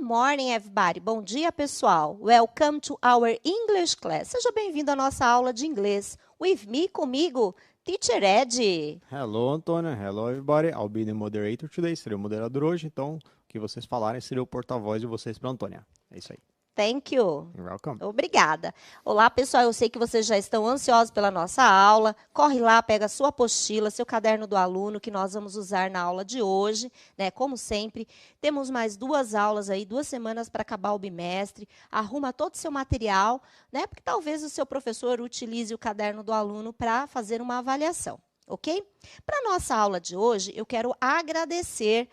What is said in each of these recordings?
morning, everybody. Bom dia, pessoal. Welcome to our English class. Seja bem-vindo à nossa aula de inglês. With me, comigo, Teacher Ed. Hello, Antônia. Hello, everybody. I'll be the moderator today. Serei o moderador hoje, então o que vocês falarem seria o porta-voz de vocês para a Antônia. É isso aí. Thank you. You're welcome. Obrigada. Olá, pessoal. Eu sei que vocês já estão ansiosos pela nossa aula. Corre lá, pega a sua apostila, seu caderno do aluno, que nós vamos usar na aula de hoje, né? Como sempre, temos mais 2 aulas aí, 2 semanas para acabar o bimestre. Arruma todo o seu material, né? Porque talvez o seu professor utilize o caderno do aluno para fazer uma avaliação, ok? Para a nossa aula de hoje, eu quero agradecer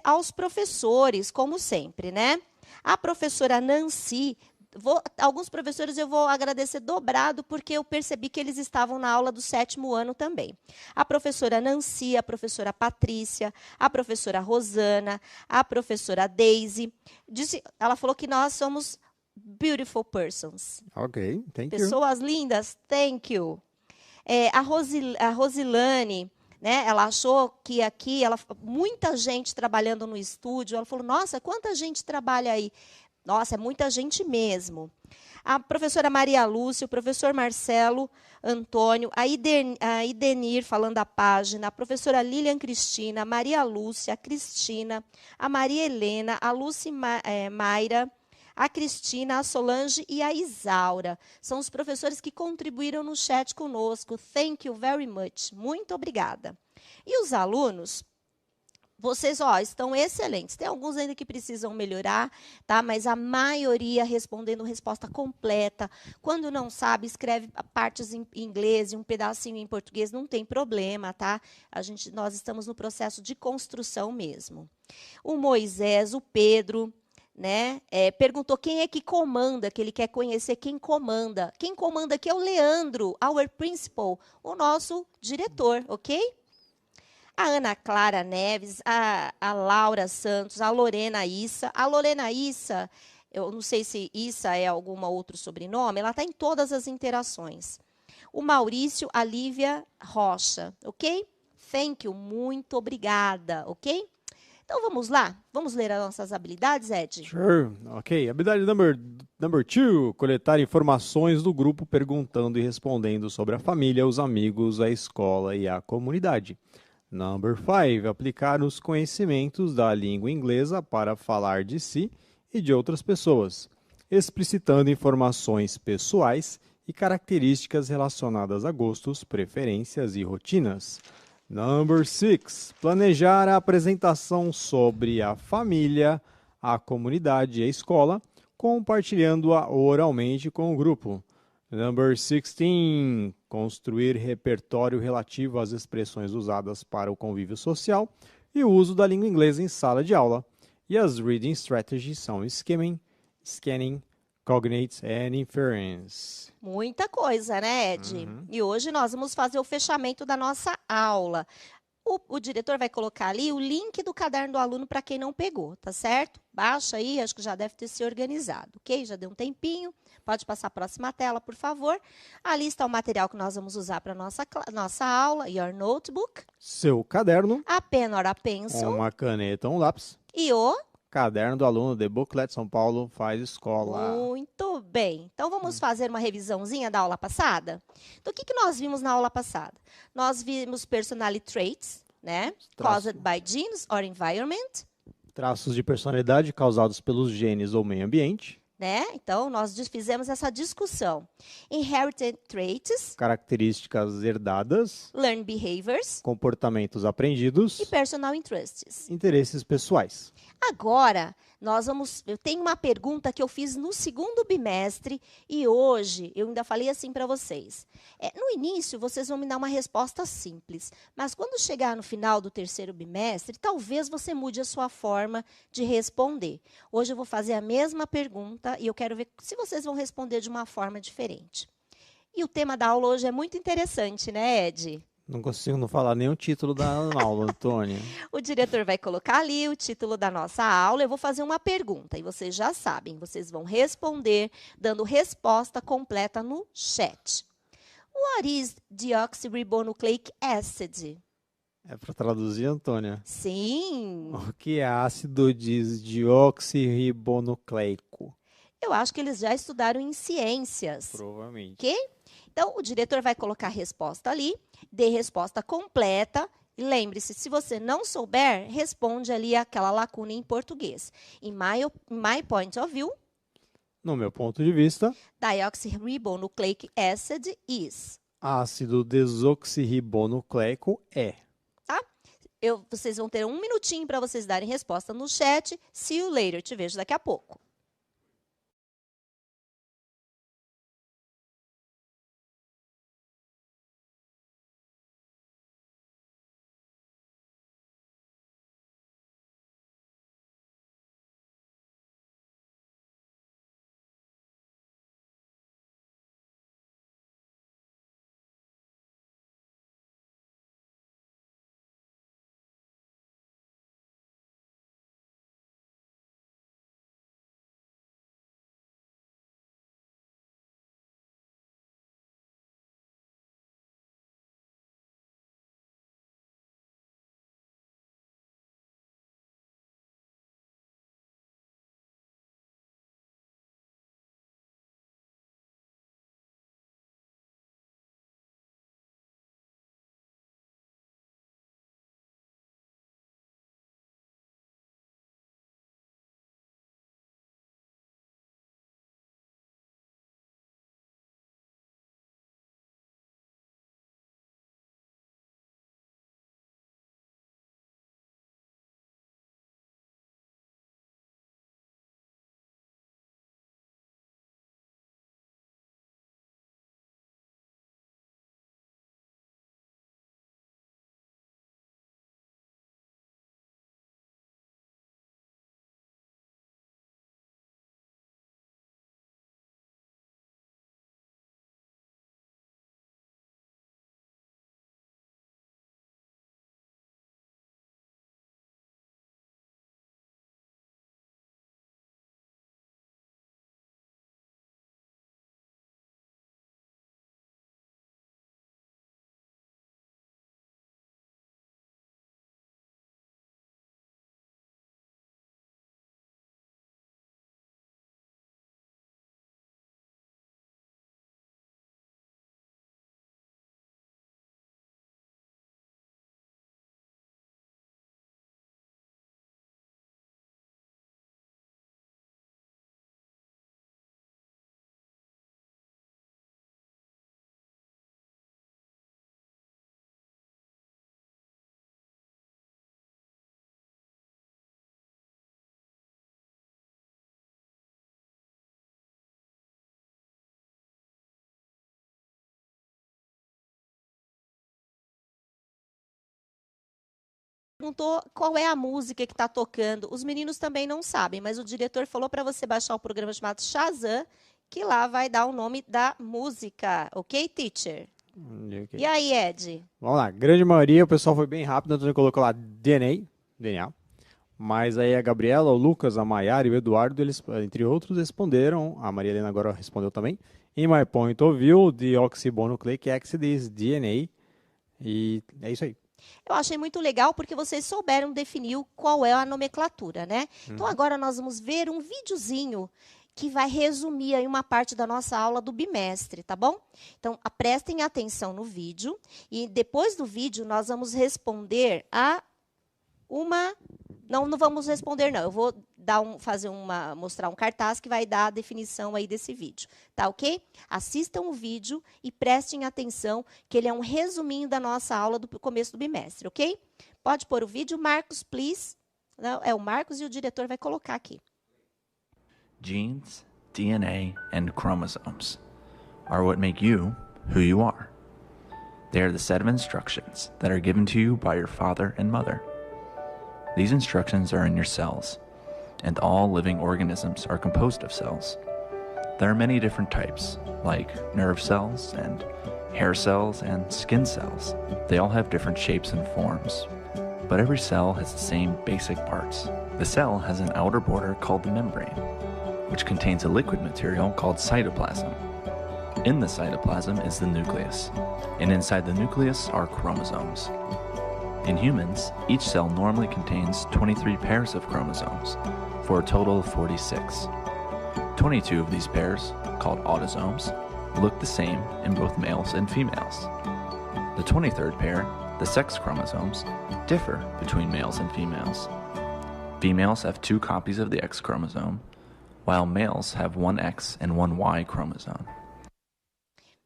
aos professores, como sempre, né? A professora Nancy, alguns professores eu vou agradecer dobrado, porque eu percebi que eles estavam na aula do 7º ano também. A professora Nancy, a professora Patrícia, a professora Rosana, a professora Daisy. Ela falou que nós somos beautiful persons. Ok, thank you. Pessoas lindas, thank you. A Rosilane, né, ela achou que aqui, muita gente trabalhando no estúdio. Ela falou, nossa, quanta gente trabalha aí. Nossa, é muita gente mesmo. A professora Maria Lúcia, o professor Marcelo Antônio, a Idenir falando a página, a professora Lilian Cristina, a Maria Lúcia, a Cristina, a Maria Helena, a Lúcia Mayra, a Cristina, a Solange e a Isaura. São os professores que contribuíram no chat conosco. Thank you very much. Muito obrigada. E os alunos, vocês estão excelentes. Tem alguns ainda que precisam melhorar, tá? Mas a maioria respondendo resposta completa. Quando não sabe, escreve partes em inglês e um pedacinho em português, não tem problema, tá? Nós estamos no processo de construção mesmo. O Moisés, o Pedro, né? Perguntou quem é que comanda, que ele quer conhecer quem comanda. Quem comanda aqui é o Leandro, our principal, o nosso diretor, ok? A Ana Clara Neves, a Laura Santos, a Lorena Issa. A Lorena Issa, eu não sei se Issa é algum outro sobrenome, ela está em todas as interações. O Maurício, a Lívia Rocha, ok? Thank you, muito obrigada, ok? Então, vamos lá? Vamos ler as nossas habilidades, Ed? Sure. Ok. Habilidade number 2. Coletar informações do grupo perguntando e respondendo sobre a família, os amigos, a escola e a comunidade. Number 5. Aplicar os conhecimentos da língua inglesa para falar de si e de outras pessoas, explicitando informações pessoais e características relacionadas a gostos, preferências e rotinas. Number 6. Planejar a apresentação sobre a família, a comunidade e a escola, compartilhando-a oralmente com o grupo. Number 16. Construir repertório relativo às expressões usadas para o convívio social e o uso da língua inglesa em sala de aula. E as reading strategies são skimming, scanning, cognate and inference. Muita coisa, né, Ed? E hoje nós vamos fazer o fechamento da nossa aula. O diretor vai colocar ali o link do caderno do aluno para quem não pegou, tá certo? Baixa aí, acho que já deve ter se organizado, ok? Já deu um tempinho. Pode passar a próxima tela, por favor. Ali está o material que nós vamos usar para a nossa aula. Your notebook. Seu caderno. A pen or a pencil. Uma caneta, um lápis. E o caderno do aluno The Booklet São Paulo faz escola. Muito bem. Então, vamos fazer uma revisãozinha da aula passada? Então, o que nós vimos na aula passada? Nós vimos personality traits, né? Caused by genes or environment. Traços de personalidade causados pelos genes ou meio ambiente. Né? Então, nós fizemos essa discussão. Inherited traits. Características herdadas. Learned behaviors. Comportamentos aprendidos. E personal interests. Interesses pessoais. Agora, eu tenho uma pergunta que eu fiz no 2º bimestre e hoje eu ainda falei assim para vocês. No início, vocês vão me dar uma resposta simples, mas quando chegar no final do 3º bimestre, talvez você mude a sua forma de responder. Hoje eu vou fazer a mesma pergunta e eu quero ver se vocês vão responder de uma forma diferente. E o tema da aula hoje é muito interessante, né, Ed? Não consigo não falar nem o título da aula, Antônia. O diretor vai colocar ali o título da nossa aula. Eu vou fazer uma pergunta e vocês já sabem. Vocês vão responder dando resposta completa no chat. What is deoxyribonucleic acid? É para traduzir, Antônia? Sim. O que é ácido desoxirribonucleico? Eu acho que eles já estudaram em ciências. Provavelmente. Ok? Então, o diretor vai colocar a resposta ali, dê resposta completa. E lembre-se, se você não souber, responde ali aquela lacuna em português. In my point of view, No meu ponto de vista, deoxyribonucleic acid is. ácido desoxirribonucleico é. Tá? Vocês vão ter 1 minutinho para vocês darem resposta no chat. See you later. Te vejo daqui a pouco. Perguntou qual é a música que está tocando. Os meninos também não sabem, mas o diretor falou para você baixar o programa chamado Shazam, que lá vai dar o nome da música. Ok, teacher? Okay. E aí, Ed? Vamos lá. Grande maioria, o pessoal foi bem rápido. O Antônio colocou lá DNA. Mas aí a Gabriela, o Lucas, a Maiara e o Eduardo, eles, entre outros, responderam. A Maria Helena agora respondeu também. In my point of view, deoxyribonucleic acid is DNA. E é isso aí. Eu achei muito legal porque vocês souberam definir qual é a nomenclatura, né? Então agora nós vamos ver um videozinho que vai resumir aí uma parte da nossa aula do bimestre, tá bom? Então, prestem atenção no vídeo e depois do vídeo nós vamos responder a uma... Não vamos responder, não. Eu vou mostrar um cartaz que vai dar a definição aí desse vídeo, tá ok? Assistam o vídeo e prestem atenção que ele é um resuminho da nossa aula do começo do bimestre, ok? Pode pôr o vídeo, Marcos, please. Não, é o Marcos e o diretor vai colocar aqui. Genes, DNA, and chromosomes are what make you who you are. They are the set of instructions that are given to you by your father and mother. These instructions are in your cells, and all living organisms are composed of cells. There are many different types, like nerve cells and hair cells and skin cells. They all have different shapes and forms, but every cell has the same basic parts. The cell has an outer border called the membrane, which contains a liquid material called cytoplasm. In the cytoplasm is the nucleus, and inside the nucleus are chromosomes. In humans, each cell normally contains 23 pairs of chromosomes, for a total of 46. 22 of these pairs, called autosomes, look the same in both males and females. The 23rd pair, the sex chromosomes, differ between males and females. Females have 2 copies of the X chromosome, while males have one X and one Y chromosome.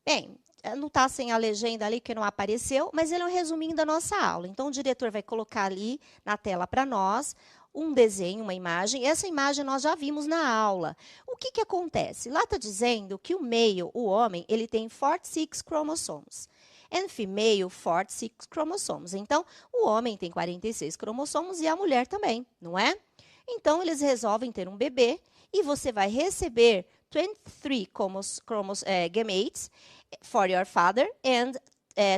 Bem, não está sem a legenda ali que não apareceu, mas ele é um resuminho da nossa aula. Então, o diretor vai colocar ali na tela para nós um desenho, uma imagem. Essa imagem nós já vimos na aula. O que, que acontece? Lá está dizendo que o male, o homem, ele tem 46 cromosomes. And female, 46 cromosomes. Então, o homem tem 46 cromossomos e a mulher também, não é? Então, eles resolvem ter um bebê e você vai receber 23 gametes for your father and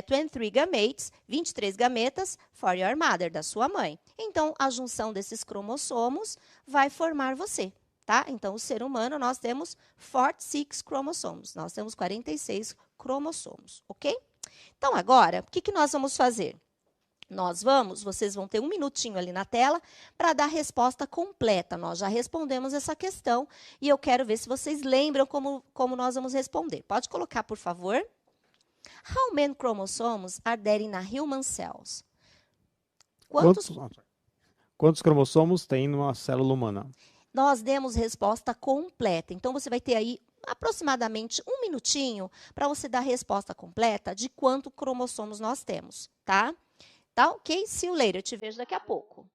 23 gametes, 23 gametas for your mother, da sua mãe. Então, a junção desses cromossomos vai formar você, tá? Então, o ser humano, nós temos 46 cromossomos. Nós temos 46 cromossomos, ok? Então, agora, o que, que nós vamos fazer? Vocês vão ter um minutinho ali na tela para dar a resposta completa. Nós já respondemos essa questão e eu quero ver se vocês lembram como nós vamos responder. Pode colocar, por favor. How many chromosomes are there in a human cells? Quantos cromossomos tem numa célula humana? Nós demos resposta completa. Então, você vai ter aí aproximadamente um minutinho para você dar a resposta completa de quantos cromossomos nós temos, tá? Tá, ok? See you later. Eu te vejo daqui a pouco.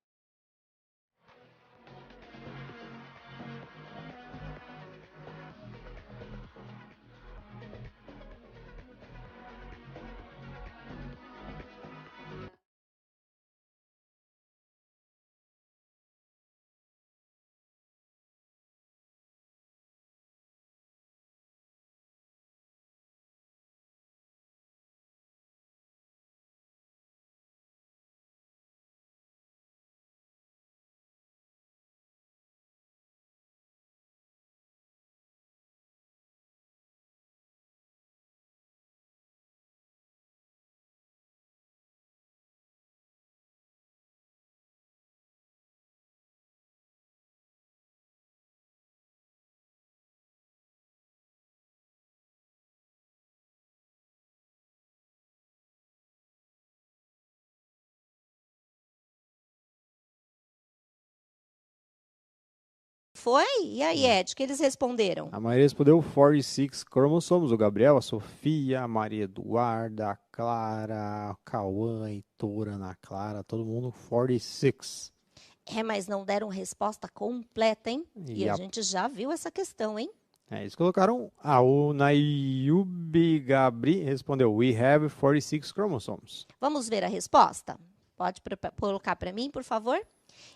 Foi? E aí, Ed, o que eles responderam? A maioria respondeu 46 cromossomos. O Gabriel, a Sofia, a Maria Eduarda, a Clara, a Cauã, a Heitora, a Ana Clara, todo mundo 46. Mas não deram resposta completa, hein? E a gente já viu essa questão, hein? Eles colocaram... o Nayubi Gabri respondeu, we have 46 chromosomes. Vamos ver a resposta? Pode colocar para mim, por favor?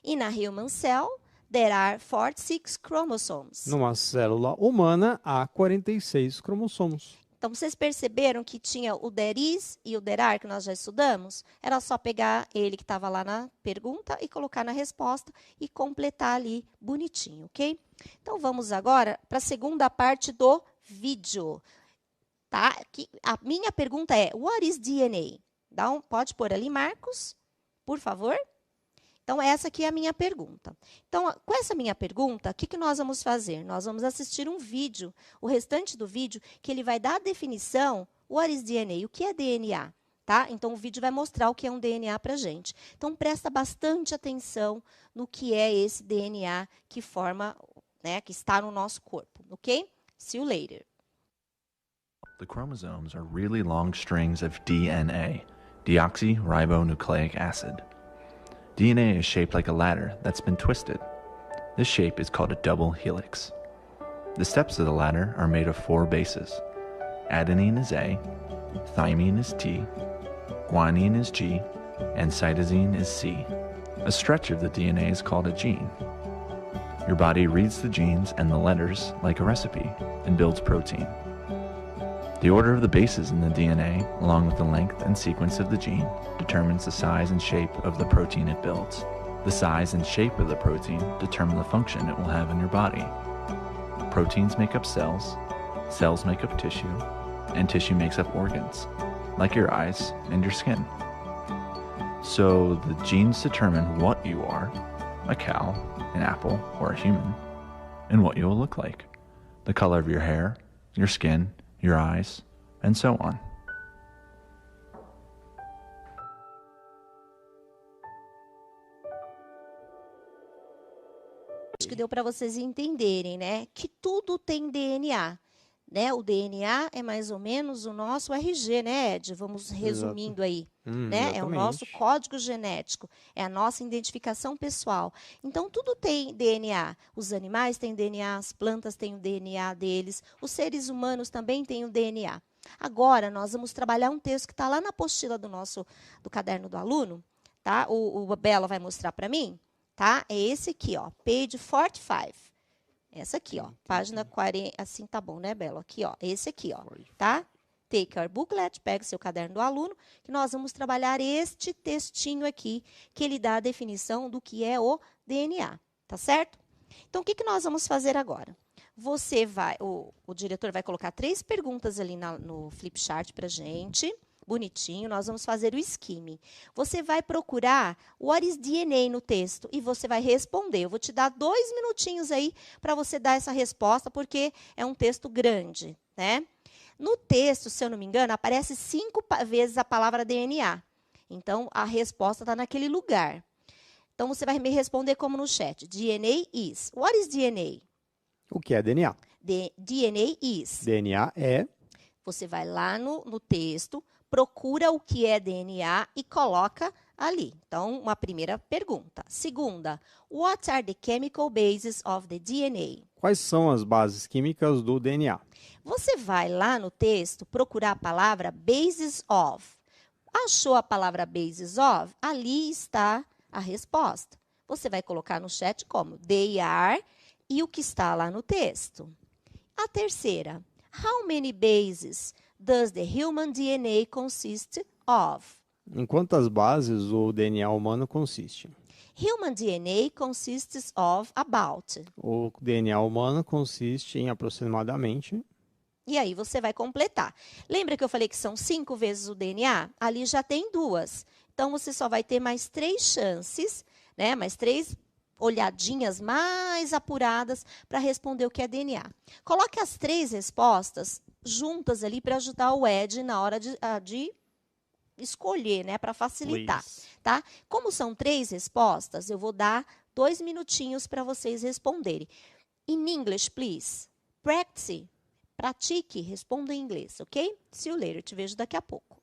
In a human cell, there are 46 chromosomes. Numa célula humana, há 46 cromossomos. Então, vocês perceberam que tinha o there is e o there are, que nós já estudamos? Era só pegar ele que estava lá na pergunta e colocar na resposta e completar ali bonitinho, ok? Então, vamos agora para a segunda parte do vídeo. Tá? A minha pergunta é, what is DNA? Pode pôr ali, Marcos, por favor? Então, essa aqui é a minha pergunta. Então, com essa minha pergunta, o que nós vamos fazer? Nós vamos assistir um vídeo, o restante do vídeo, que ele vai dar a definição, what is DNA? O que é DNA? Tá? Então, o vídeo vai mostrar o que é um DNA para a gente. Então, presta bastante atenção no que é esse DNA que forma, né, que está no nosso corpo, ok? See you later. The chromosomes are really long strings of DNA, deoxyribonucleic acid. DNA is shaped like a ladder that's been twisted. This shape is called a double helix. The steps of the ladder are made of 4 bases. Adenine is A, thymine is T, guanine is G, and cytosine is C. A stretch of the DNA is called a gene. Your body reads the genes and the letters like a recipe and builds protein. The order of the bases in the DNA, along with the length and sequence of the gene, determines the size and shape of the protein it builds. The size and shape of the protein determine the function it will have in your body. Proteins make up cells, cells make up tissue, and tissue makes up organs, like your eyes and your skin. So the genes determine what you are, a cow, an apple, or a human, and what you will look like, the color of your hair, your skin, your eyes, and so on. Acho que deu para vocês entenderem, né? Que tudo tem DNA. Né? O DNA é mais ou menos o nosso RG, né, Ed? Vamos resumindo aí. Né? É o nosso Exatamente. código genético, é a nossa identificação pessoal. Então, tudo tem DNA. Os animais têm DNA, as plantas têm o DNA deles, os seres humanos também têm o DNA. Agora, nós vamos trabalhar um texto que está lá na apostila do caderno do aluno, tá? O Bela vai mostrar para mim, tá? É esse aqui, ó, page 45. Essa aqui, ó, página 40, assim tá bom, né, Belo? Aqui, ó, esse aqui, ó, tá? Take your booklet, pega o seu caderno do aluno, que nós vamos trabalhar este textinho aqui, que ele dá a definição do que é o DNA, tá certo? Então, o que nós vamos fazer agora? Você vai, o diretor vai colocar 3 perguntas ali no flip chart pra gente, bonitinho, nós vamos fazer o skimming. Você vai procurar what is DNA no texto e você vai responder. Eu vou te dar 2 minutinhos aí para você dar essa resposta, porque é um texto grande, né? No texto, se eu não me engano, aparece 5 vezes a palavra DNA. Então, a resposta está naquele lugar. Então, você vai me responder como no chat. DNA is. What is DNA? O que é DNA? DNA is. DNA é... Você vai lá no texto, procura o que é DNA e coloca ali. Então, uma primeira pergunta. Segunda, what are the chemical bases of the DNA? Quais são as bases químicas do DNA? Você vai lá no texto procurar a palavra bases of. Achou a palavra bases of? Ali está a resposta. Você vai colocar no chat como they are e o que está lá no texto. A terceira, how many bases does the human DNA consist of? Em quantas bases o DNA humano consiste? Human DNA consists of about. O DNA humano consiste em aproximadamente... E aí você vai completar. Lembra que eu falei que são 5 vezes o DNA? Ali já tem 2. Então, você só vai ter mais 3 chances, né? Mais 3 olhadinhas mais apuradas para responder o que é DNA. Coloque as 3 respostas juntas ali para ajudar o Ed na hora de escolher, né? Para facilitar, tá? Como são 3 respostas, eu vou dar 2 minutinhos para vocês responderem. In English, please. Practice. Pratique, responda em inglês, ok? See you later. Te vejo daqui a pouco.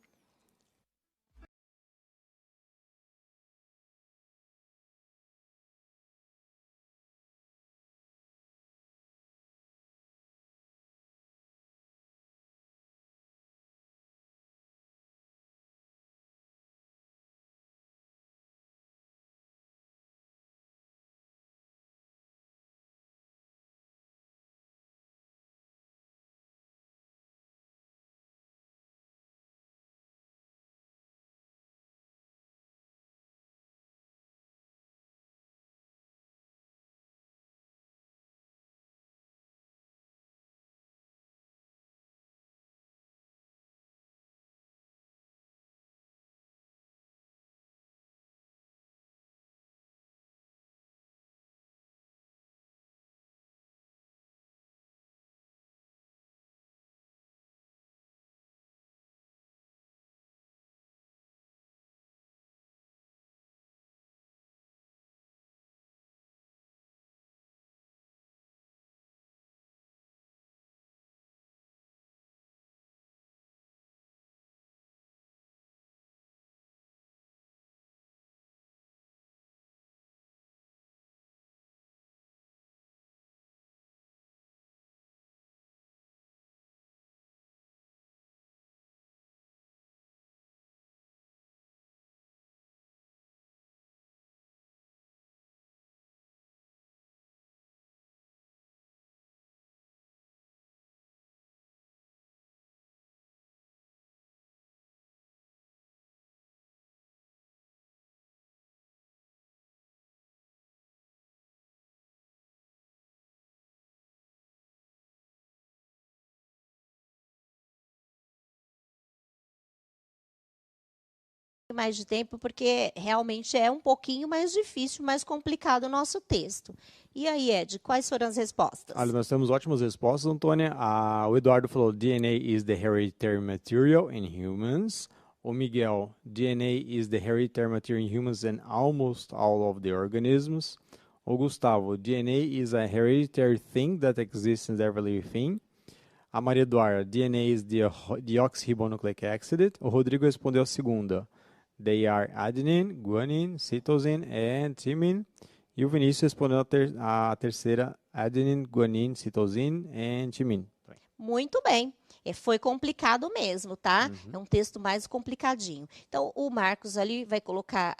mais de tempo, porque realmente é um pouquinho mais difícil, mais complicado o nosso texto. E aí, Ed, quais foram as respostas? Olha, nós temos ótimas respostas, Antônia. O Eduardo falou, DNA is the hereditary material in humans. O Miguel, DNA is the hereditary material in humans and almost all of the organisms. O Gustavo, DNA is a hereditary thing that exists in every living thing. A Maria Eduarda, DNA is the deoxyribonucleic acid. O Rodrigo respondeu a segunda. They are adenine, guanine, cytosine and thymine. E o Vinícius respondeu a terceira, adenine, guanine, cytosine and thymine. Muito bem. Foi complicado mesmo, tá? É um texto mais complicadinho. Então, o Marcos ali vai colocar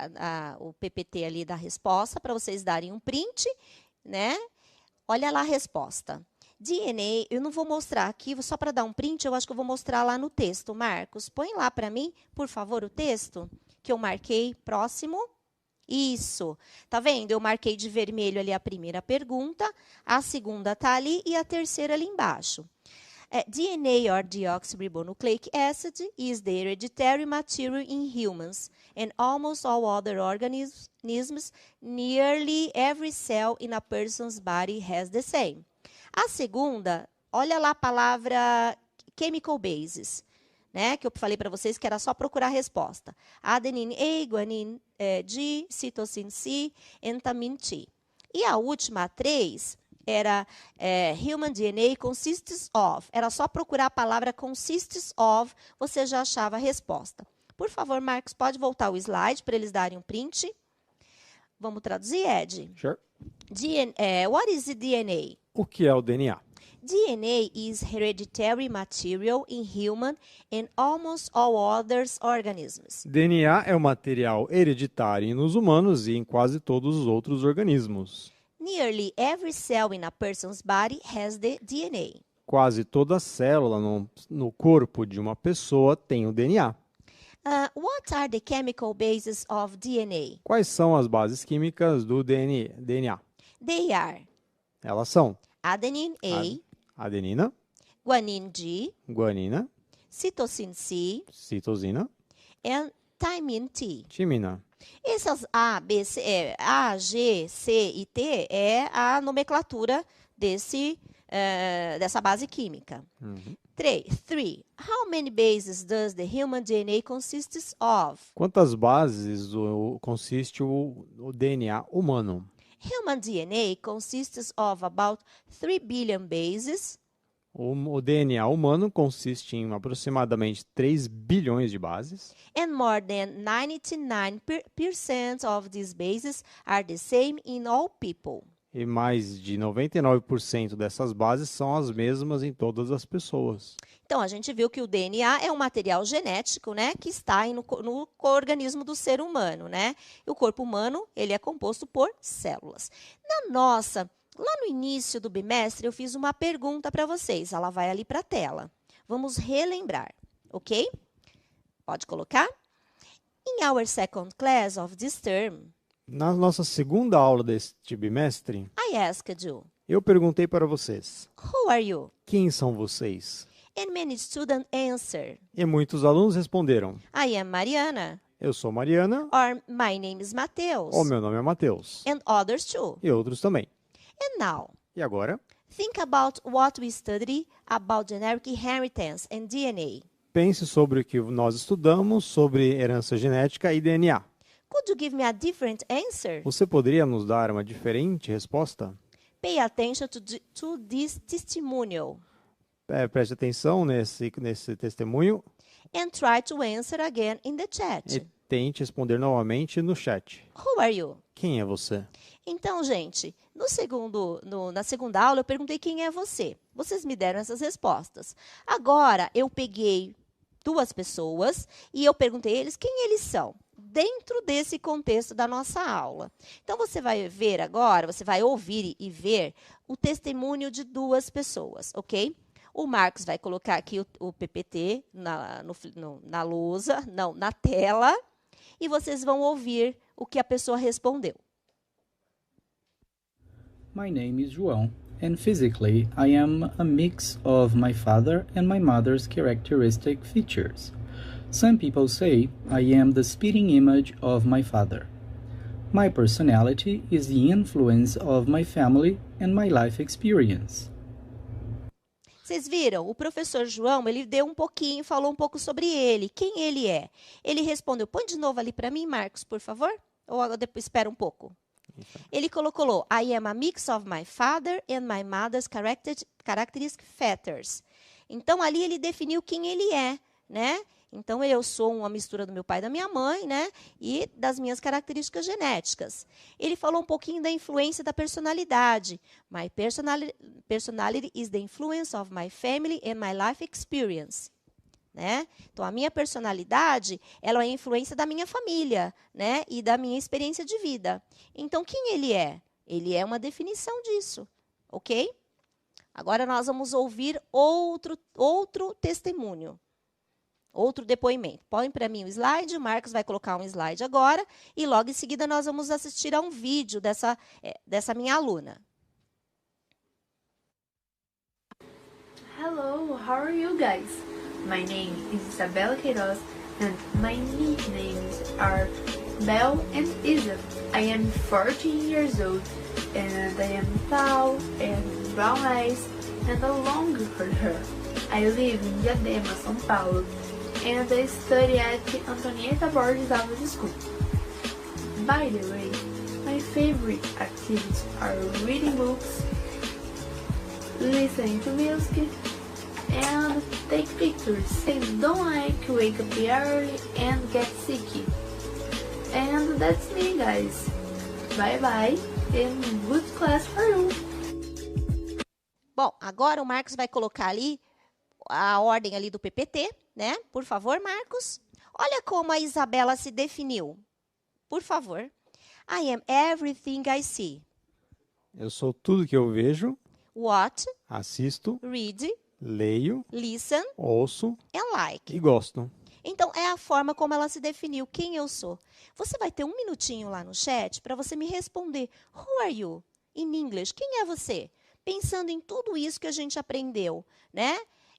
o PPT ali da resposta para vocês darem um print, né? Olha lá a resposta. DNA, eu não vou mostrar aqui, só para dar um print, eu acho que eu vou mostrar lá no texto. Marcos, põe lá para mim, por favor, o texto que eu marquei próximo. Isso. Tá vendo? Eu marquei de vermelho ali a primeira pergunta, a segunda tá ali e a terceira ali embaixo. DNA, or deoxyribonucleic acid, is the hereditary material in humans and almost all other organisms. Nearly every cell in a person's body has the same. A segunda, olha lá a palavra chemical bases, né? Que eu falei para vocês que era só procurar a resposta. Adenine A, guanine G, cytosine C, and thymine T. E a última, a 3, era human DNA consists of. Era só procurar a palavra consists of, você já achava a resposta. Por favor, Marcos, pode voltar o slide para eles darem um print. Vamos traduzir, Ed? Sure. What is the DNA? O que é o DNA? DNA is hereditary material in human and almost all other organisms. DNA é o material hereditário nos humanos e em quase todos os outros organismos. Nearly every cell in a person's body has the DNA. Quase toda célula no corpo de uma pessoa tem o DNA. What are the chemical bases of DNA? Quais são as bases químicas do DNA? They are Elas são adenine A, adenina, guanine G, guanina, cytosine C, citosina, and thymine T. timina. Essas A, B, C, A, G, C e T é a nomenclatura dessa base química. 3. How many bases does the human DNA consist of? Quantas bases consiste o DNA humano? Human DNA consists of about 3 billion bases. O DNA humano consiste em aproximadamente 3 bilhões de bases. And more than 99% of these bases are the same in all people. E mais de 99% dessas bases são as mesmas em todas as pessoas. Então, a gente viu que o DNA é um material genético, né, que está no organismo do ser humano, né? E o corpo humano, ele é composto por células. Lá no início do bimestre, eu fiz uma pergunta para vocês. Ela vai ali para a tela. Vamos relembrar, ok? Pode colocar? In our second class of this term, Na nossa segunda aula deste bimestre, I asked you, eu perguntei para vocês, who are you? quem são vocês? And many students answered, E muitos alunos responderam, I am Mariana, eu sou Mariana, or my name is Mateus, ou meu nome é Mateus. and others too. E outros também. And now, E agora, think about what we studied about genetic inheritance and DNA. pense sobre o que nós estudamos sobre herança genética e DNA. Could you give me a different answer? Você poderia nos dar uma diferente resposta? Pay attention to this testimonial Preste atenção nesse testemunho and try to answer again in the chat. e tente responder novamente no chat. Who are you? Quem é você? Então, gente, na segunda aula eu perguntei quem é você. Vocês me deram essas respostas. Agora, eu peguei 2 pessoas e eu perguntei a eles quem eles são, dentro desse contexto da nossa aula. Então, você vai ver agora, você vai ouvir e ver o testemunho de 2 pessoas, ok? O Marcos vai colocar aqui o PPT na lousa, não, na tela, e vocês vão ouvir o que a pessoa respondeu. My name is João, and physically I am a mix of my father and my mother's characteristic features. Some people say I am the spitting image of my father. My personality is the influence of my family and my life experience. Vocês viram? O professor João, ele deu um pouquinho, falou um pouco sobre ele, quem ele é. Ele respondeu, põe de novo ali para mim, Marcos, por favor. Ou depois espera um pouco. Ele colocou, I am a mix of my father and my mother's characteristic features. Então, ali ele definiu quem ele é, né? Então, eu sou uma mistura do meu pai e da minha mãe, né? E das minhas características genéticas. Ele falou um pouquinho da influência da personalidade. My personality is the influence of my family and my life experience. Né? Então, a minha personalidade, ela é a influência da minha família, né? E da minha experiência de vida. Então, quem ele é? Ele é uma definição disso, ok? Agora, nós vamos ouvir outro testemunho. Outro depoimento. Põe para mim o slide, o Marcos vai colocar um slide agora, e logo em seguida nós vamos assistir a um vídeo dessa minha aluna. Hello, how are you guys? My name is Isabela Queiroz and my nicknames are Belle and Isa. I am 14 years old and I am tall and brown eyes and a long hair. I live in Diadema, São Paulo, and I study at Antonieta Borges Alves School. By the way, my favorite activities are reading books, listening to music, and take pictures. I don't like wake up early and get sick. And that's me, guys. Bye bye and good class for you. Bom, agora o Marcos vai colocar ali a ordem ali do PPT, né? Por favor, Marcos. Olha como a Isabela se definiu. Por favor. I am everything I see. Eu sou tudo que eu vejo, Watch, assisto, read, leio, listen ouço and like. e gosto. Então, é a forma como ela se definiu, quem eu sou. Você vai ter um minutinho lá no chat para você me responder. Who are you? In English, quem é você? Pensando em tudo isso que a gente aprendeu, né?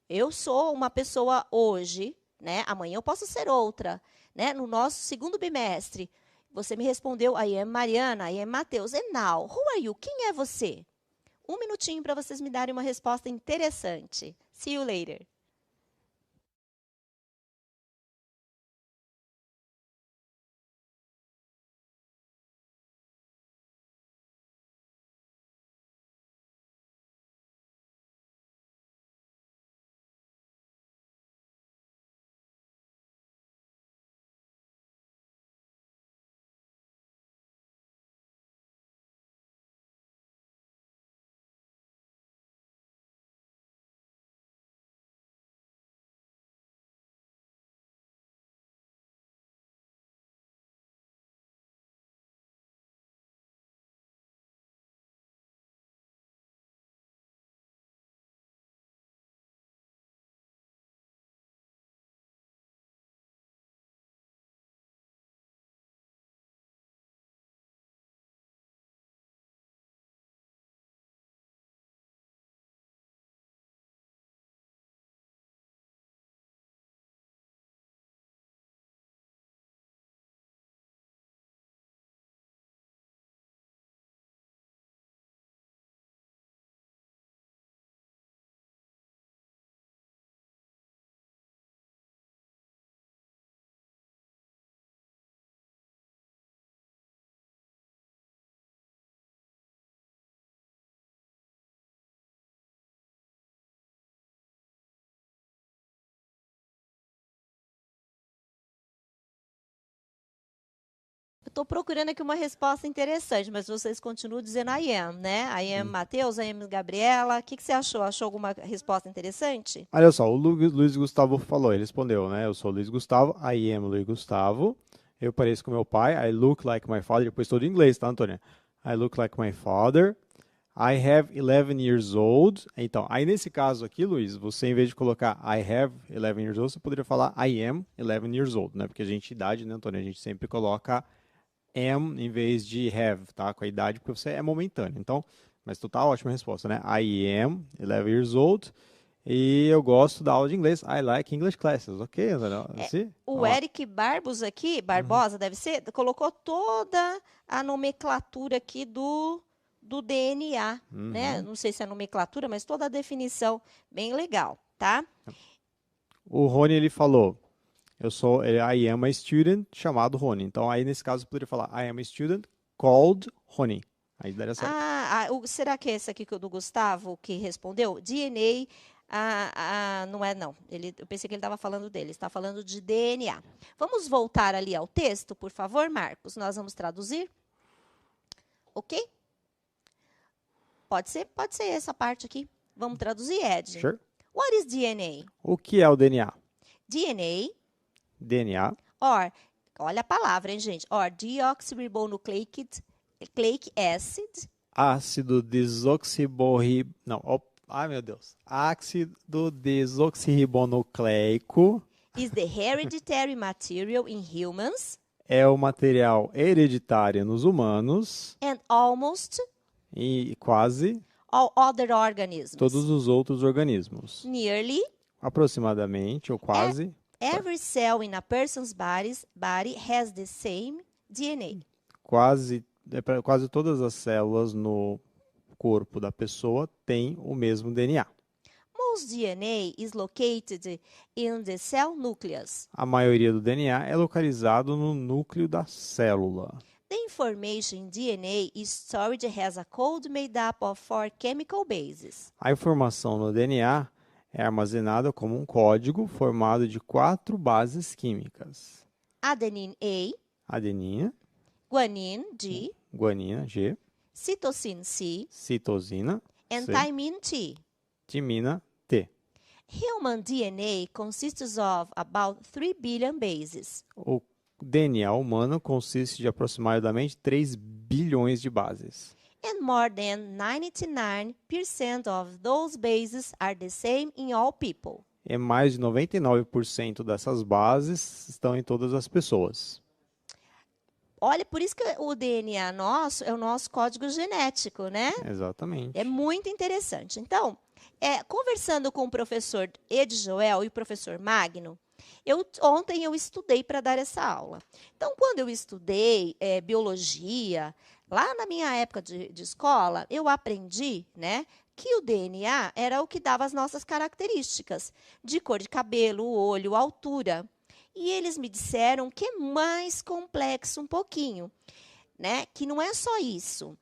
Eu sou uma pessoa hoje, né? Amanhã eu posso ser outra, né? No nosso segundo bimestre, você me respondeu, I am Mariana, I am Matheus. And now, who are you? Quem é você? Um minutinho para vocês me darem uma resposta interessante. See you later. Eu estou procurando aqui uma resposta interessante, mas vocês continuam dizendo I am, né? I am Matheus, I am Gabriela. O que você achou? Achou alguma resposta interessante? Olha só, o Luiz Gustavo falou, ele respondeu, né? Eu sou o Luiz Gustavo, I am Luiz Gustavo. Eu pareço com meu pai, I look like my father. Depois todo em inglês, tá, Antônia? I look like my father. I have 11 years old. Então, aí nesse caso aqui, Luiz, você em vez de colocar I have 11 years old, você poderia falar I am 11 years old, né? Porque a gente, idade, né, Antônia? A gente sempre coloca am em vez de have, tá? Com a idade, porque você é momentâneo. Então, mas tu tá ótima a resposta, né? I am 11 years old E eu gosto da aula de inglês. I like English classes. Ok, O Eric Barbosa aqui, Barbosa deve ser, colocou toda a nomenclatura aqui do DNA, né? Não sei se é nomenclatura, mas toda a definição bem legal, tá? O Rony, ele falou, I am a student, chamado Rony. Então, aí, nesse caso, eu poderia falar, I am a student called Rony. Aí daria certo. Será que é esse aqui do Gustavo que respondeu? DNA, não é não. Eu pensei que ele estava falando dele, está falando de DNA. Vamos voltar ali ao texto, por favor, Marcos. Nós vamos traduzir. Ok? Pode ser essa parte aqui. Vamos traduzir, Ed? Sure. What is DNA? O que é o DNA? DNA, olha a palavra, hein, gente? Deoxyribonucleic acid. Ácido Ácido desoxirribonucleico. Is the hereditary material in humans. É o material hereditário nos humanos. And almost. E quase. All other organisms. Todos os outros organismos. Nearly. Aproximadamente, ou quase. Every cell in a person's body has the same DNA. Quase todas as células no corpo da pessoa têm o mesmo DNA. Most DNA is located in the cell nucleus. A maioria do DNA é localizado no núcleo da célula. The information in DNA is stored as a code made up of 4 chemical bases. A informação no DNA é armazenada como um código formado de 4 bases químicas. Adenine A. Adenina. Guanine G. Guanina G. Cytosine C. Citosina And C. thymine T. Timina T. Human DNA consists of about 3 billion bases. O DNA humano consiste de aproximadamente 3 bilhões de bases. And more than 99% of those bases are the same in all people. E mais de 99% dessas bases estão em todas as pessoas. Olha, por isso que o DNA nosso é o nosso código genético, né? Exatamente. É muito interessante. Então, conversando com o professor Ed Joel e o professor Magno, ontem eu estudei para dar essa aula. Então, quando eu estudei biologia, lá na minha época de escola, eu aprendi, né, que o DNA era o que dava as nossas características de cor de cabelo, olho, altura. E eles me disseram que é mais complexo um pouquinho, né, que não é só isso.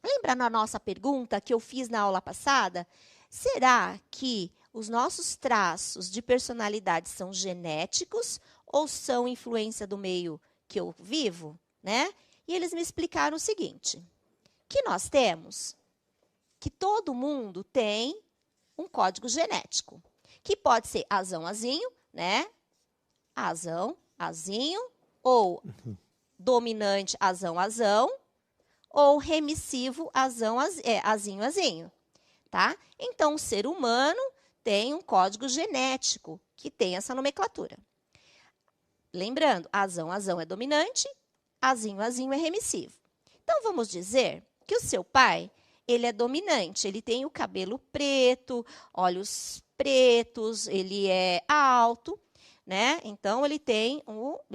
Lembra na nossa pergunta que eu fiz na aula passada? Será que os nossos traços de personalidade são genéticos ou são influência do meio que eu vivo, né? E eles me explicaram o seguinte, que nós temos, que todo mundo tem um código genético, que pode ser azão, azinho, né? Azão, azinho, ou dominante, azão, azão, ou remissivo, azão, azinho, azinho, tá? Então, o ser humano tem um código genético que tem essa nomenclatura. Lembrando, azão, azão é dominante, azinho, azinho é remissivo. Então, vamos dizer que o seu pai, ele é dominante, ele tem o cabelo preto, olhos pretos, ele é alto, né? Então, ele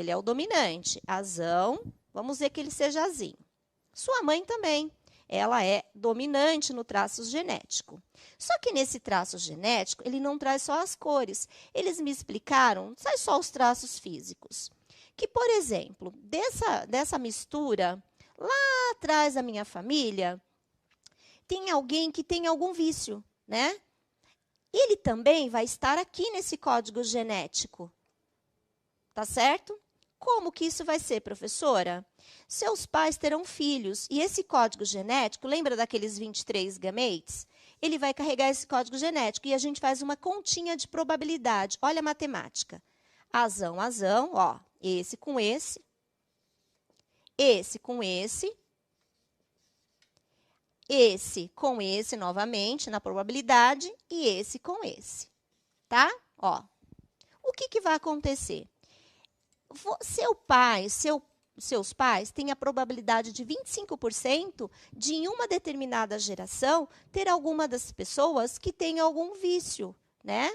é o dominante, azão, vamos dizer que ele seja azinho. Sua mãe também, ela é dominante no traço genético. Só que nesse traço genético, ele não traz só as cores. Eles me explicaram, não traz só os traços físicos. Que, por exemplo, dessa mistura, lá atrás da minha família, tem alguém que tem algum vício, né? Ele também vai estar aqui nesse código genético. Tá certo? Como que isso vai ser, professora? Seus pais terão filhos e esse código genético, lembra daqueles 23 gametes? Ele vai carregar esse código genético e a gente faz uma continha de probabilidade. Olha a matemática. Azão, azão, ó, esse com esse com esse com esse novamente na probabilidade e esse com esse, tá? Ó, o que vai acontecer? Seus pais têm a probabilidade de 25% de, em uma determinada geração, ter alguma das pessoas que tem algum vício, né?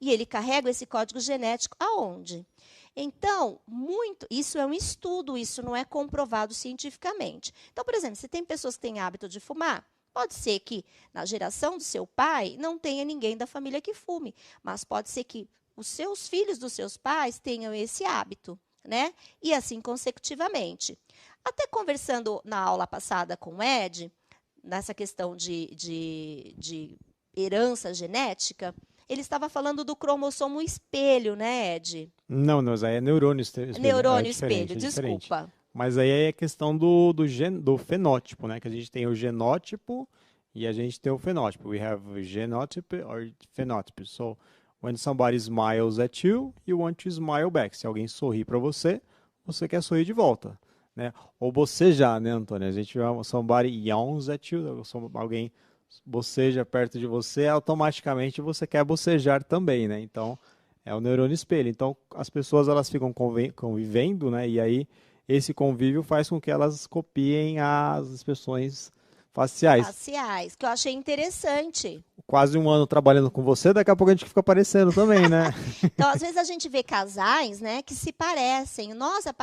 E ele carrega esse código genético aonde? Então, isso é um estudo, isso não é comprovado cientificamente. Então, por exemplo, se tem pessoas que têm hábito de fumar, pode ser que na geração do seu pai não tenha ninguém da família que fume, mas pode ser que os seus filhos dos seus pais tenham esse hábito, né? E assim consecutivamente. Até conversando na aula passada com o Ed, nessa questão de herança genética, ele estava falando do cromossomo espelho, né, Ed? Não, mas aí é neurônio espelho. Neurônio é diferente, espelho, é diferente. desculpa. Mas aí é questão do fenótipo, né? Que a gente tem o genótipo e a gente tem o fenótipo. We have genotype or phenotype. So, when somebody smiles at you, you want to smile back. Se alguém sorri para você, você quer sorrir de volta, né? Ou bocejar, né, Antônio? A gente vê somebody yawns at you, alguém boceja perto de você, automaticamente você quer bocejar também, né? Então, é o neurônio espelho. Então, as pessoas elas ficam convivendo, né? E aí, esse convívio faz com que elas copiem as expressões faciais. Faciais, que eu achei interessante. Quase um ano trabalhando com você, daqui a pouco a gente fica parecendo também, né? Então, às vezes a gente vê casais, né, que se parecem. Nossa,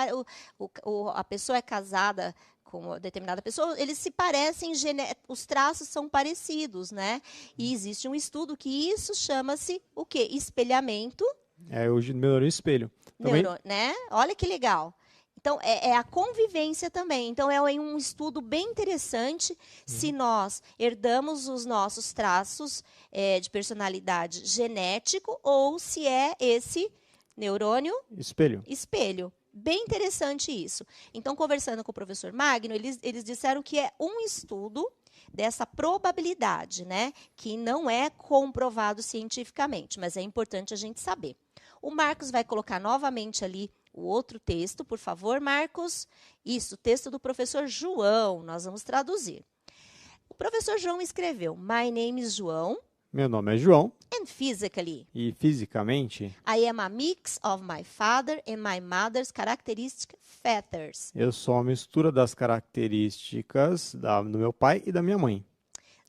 a pessoa é casada com uma determinada pessoa, eles se parecem, os traços são parecidos, né? E existe um estudo que isso chama-se o quê? Espelhamento. É o neurônio espelho. Também... né? Olha que legal. Então, é a convivência também. Então, é um estudo bem interessante se nós herdamos os nossos traços de personalidade genético ou se é esse neurônio espelho. Bem interessante isso. Então, conversando com o professor Magno, eles disseram que é um estudo dessa probabilidade, né? Que não é comprovado cientificamente, mas é importante a gente saber. O Marcos vai colocar novamente ali o outro texto, por favor, Marcos. Isso, o texto do professor João, nós vamos traduzir. O professor João escreveu, My name is João. Meu nome é João. And physically. E fisicamente. I am a mix of my father and my mother's characteristic features. Eu sou a mistura das características do meu pai e da minha mãe.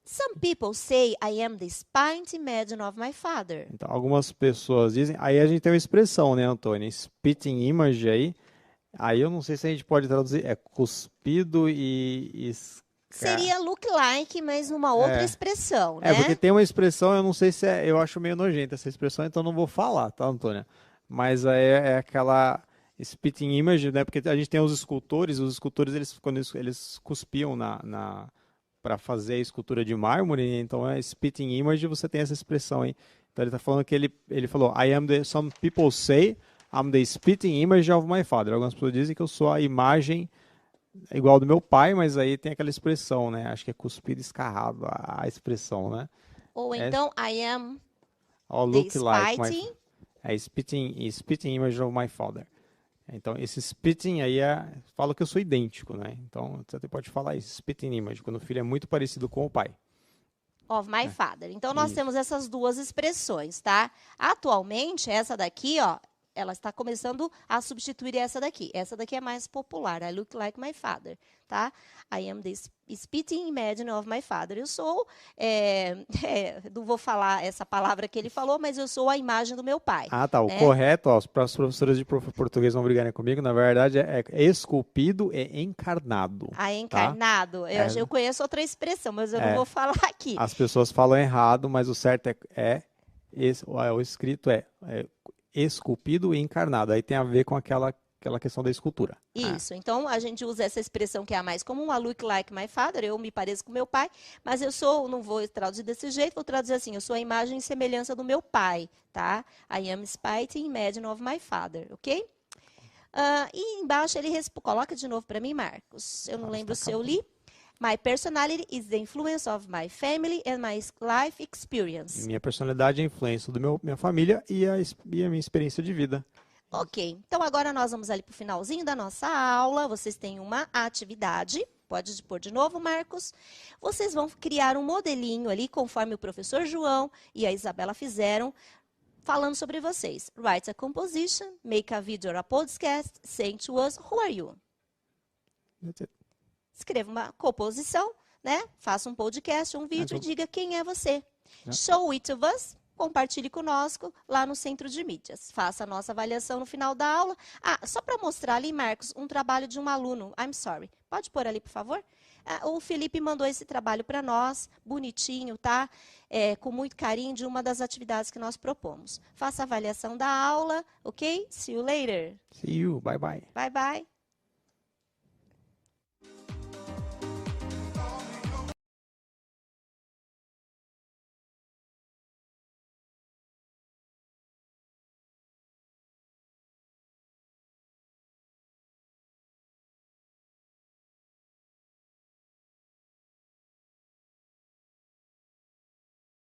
Some people say I am the spitting image of my father. Então, algumas pessoas dizem... Aí a gente tem uma expressão, né, Antônio? Spitting image aí. Aí eu não sei se a gente pode traduzir. É cuspido e seria look like, mas numa outra expressão, né? É, porque tem uma expressão, eu não sei se eu acho meio nojenta essa expressão, então não vou falar, tá, Antônia? Mas aí é aquela spitting image, né? Porque a gente tem os escultores quando eles cuspiam para fazer a escultura de mármore, então é spitting image, você tem essa expressão aí. Então ele está falando que ele falou, some people say I'm the spitting image of my father. Algumas pessoas dizem que eu sou a imagem igual do meu pai, mas aí tem aquela expressão, né? Acho que é cuspido escarrado a expressão, né? Ou então, I am look like spitting image of my father. Então, esse spitting aí fala que eu sou idêntico, né? Então, você pode falar isso, spitting image, quando o filho é muito parecido com o pai. Of my father. Então, nós temos essas duas expressões, tá? Atualmente, essa daqui, ó, ela está começando a substituir essa daqui. Essa daqui é mais popular. I look like my father, tá? I am the spitting image of my father. Eu sou, não vou falar essa palavra que ele falou, mas eu sou a imagem do meu pai. Ah, tá. Né? O correto, ó, para os professores de português não brigarem comigo, na verdade é esculpido e encarnado. Ah, encarnado. Tá? Eu conheço outra expressão, mas eu não vou falar aqui. As pessoas falam errado, mas o certo o escrito é esculpido e encarnado. Aí tem a ver com aquela questão da escultura. Isso. Então, a gente usa essa expressão que é a mais comum, I look like my father, eu me pareço com meu pai, mas não vou traduzir desse jeito, vou traduzir assim, eu sou a imagem e semelhança do meu pai, tá? I am spitting image of my father, ok? E embaixo ele coloca de novo para mim, Marcos. Eu não lembro se eu li. My personality is the influence of my family and my life experience. Minha personalidade é a influência minha família e a minha experiência de vida. Ok, então agora nós vamos ali para o finalzinho da nossa aula. Vocês têm uma atividade. Pode pôr de novo, Marcos. Vocês vão criar um modelinho ali, conforme o professor João e a Isabela fizeram, falando sobre vocês. Write a composition, make a video or a podcast, saying to us, who are you? That's it. Escreva uma composição, né? Faça um podcast, um vídeo e diga quem é você. Show it to us. compartilhe conosco lá no Centro de Mídias. Faça a nossa avaliação no final da aula. Ah, só para mostrar ali, Marcos, um trabalho de um aluno. I'm sorry. Pode pôr ali, por favor? O Felipe mandou esse trabalho para nós, bonitinho, tá? Com muito carinho, de uma das atividades que nós propomos. Faça a avaliação da aula, ok? See you later. See you. Bye, bye. Bye, bye.